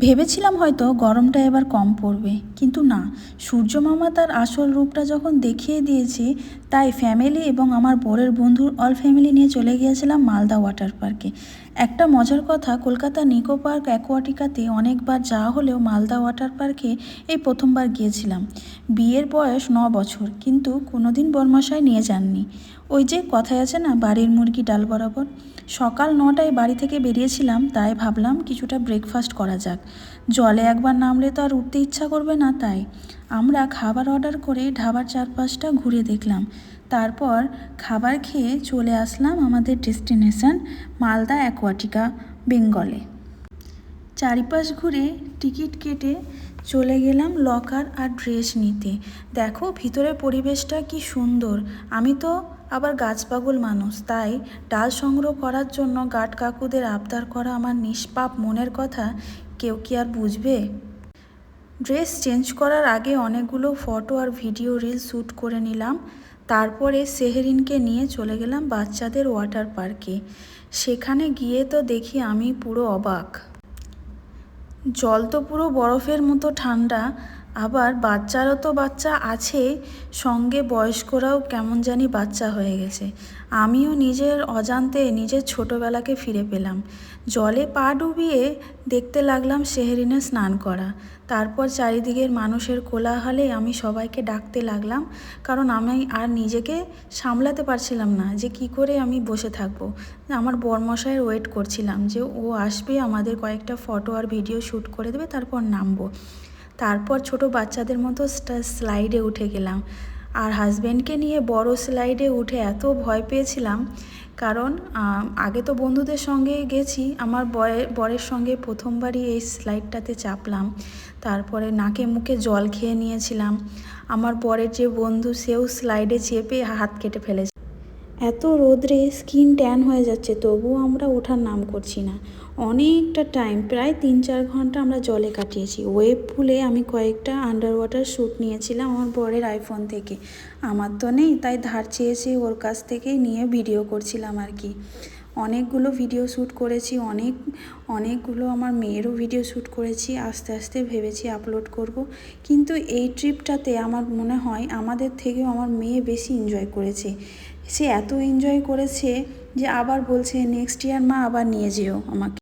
ভেবেছিলাম হয়তো গরমটা এবার কম পড়বে, কিন্তু না, সূর্য মামা তার আসল রূপটা যখন দেখিয়ে দিয়েছে, তাই ফ্যামিলি এবং আমার বরের বন্ধুর অল ফ্যামিলি নিয়ে চলে গিয়েছিলাম মালদা ওয়াটার পার্কে। একটা মজার কথা, কলকাতা নিকো পার্ক অ্যাকোয়াটিকাতে অনেকবার যাওয়া হলেও মালদা ওয়াটার পার্কে এই প্রথমবার গিয়েছিলাম। বিয়ের বয়স 9 বছর, কিন্তু কোনোদিন বরমশাই নিয়ে যাননি। ওই যে কথায় আছে না, বাড়ির মুরগি ডাল বরাবর। সকাল 9টায় বাড়ি থেকে বেরিয়েছিলাম, তাই ভাবলাম কিছুটা ব্রেকফাস্ট করা যাক। জলে একবার নামলে তো আর উঠতে ইচ্ছা করবে না, তাই আমরা খাবার অর্ডার করে ঢাবার চারপাশটা ঘুরে দেখলাম। তারপর খাবার খেয়ে চলে আসলাম আমাদের ডেস্টিনেশন মালদা অ্যাকোয়াটিকা, বেঙ্গলে। চারিপাশ ঘুরে টিকিট কেটে চলে গেলাম লকার আর ড্রেস নিতে। দেখো ভিতরের পরিবেশটা কি সুন্দর। আমি তো আবার গাছ পাগল মানুষ, তাই ডাল সংগ্রহ করার জন্য গার্ড কাকুদের আবদার করা আমার নিষ্পাপ মনের কথা কেউ কি আর বুঝবে। ড্রেস চেঞ্জ করার আগে অনেকগুলো ফটো আর ভিডিও রিল শ্যুট করে নিলাম। তারপরে সেহেরিনকে নিয়ে চলে গেলাম বাচ্চাদের ওয়াটার পার্কে। সেখানে গিয়ে তো দেখি আমি পুরো অবাক। জল তো পুরো বরফের মতো ঠান্ডা, আবার বাচ্চারও তো বাচ্চা আছে, সঙ্গে বয়স্করাও কেমন জানি বাচ্চা হয়ে গেছে। আমিও নিজের অজান্তে নিজের ছোটোবেলাকে ফিরে পেলাম। জলে পা ডুবিয়ে দেখতে লাগলাম সেহেরিনে স্নান করা। তারপর চারিদিকের মানুষের কোলাহলে আমি সবাইকে ডাকতে লাগলাম, কারণ আমি আর নিজেকে সামলাতে পারছিলাম না যে কি করে আমি বসে থাকবো। আমার বরমশাইয়ের ওয়েট করছিলাম যে ও আসবে, আমাদের কয়েকটা ফটো আর ভিডিও শ্যুট করে দেবে, তারপর নামবো। তারপর ছোট বাচ্চাদের মতো স্লাইডে উঠে গেলাম। আর হাজব্যান্ডকে নিয়ে বড় স্লাইডে উঠে এত ভয় পেয়েছিলাম, কারণ আগে তো বন্ধুদের সঙ্গে গেছি, আমার বরের সঙ্গে প্রথমবারই এই স্লাইডটাতে চাপলাম। তারপরে নাকে মুখে জল খেয়ে নিয়েছিলাম। আমার বরের যে বন্ধু, সেও স্লাইডে চেপে হাত কেটে ফেলেছে। এত রোদ্রে স্কিন ট্যান হয়ে যাচ্ছে, তবুও আমরা ওঠার নাম করছি না। অনেকটা টাইম, প্রায় 3-4 ঘন্টা আমরা জলে কাটিয়েছি। ওয়েভ পুলে আমি কয়েকটা আন্ডার ওয়াটার শ্যুট নিয়েছিলাম আমার বরের আইফোন থেকে। আমার তো নেই, তাই ধার চেয়েছি ওর কাছ থেকেই নিয়ে ভিডিও করছিলাম আর কি। অনেকগুলো ভিডিও শ্যুট করেছি, অনেকগুলো আমার মেয়েরও ভিডিও শ্যুট করেছি। আস্তে আস্তে ভেবেছি আপলোড করব, কিন্তু এই ট্রিপটাতে আমার মনে হয় আমাদের থেকেও আমার মেয়ে বেশি এনজয় করেছে। সে এত এনজয় করেছে যে আবার বলছে নেক্সট ইয়ার মা আবার নিয়ে যেও আমাকে।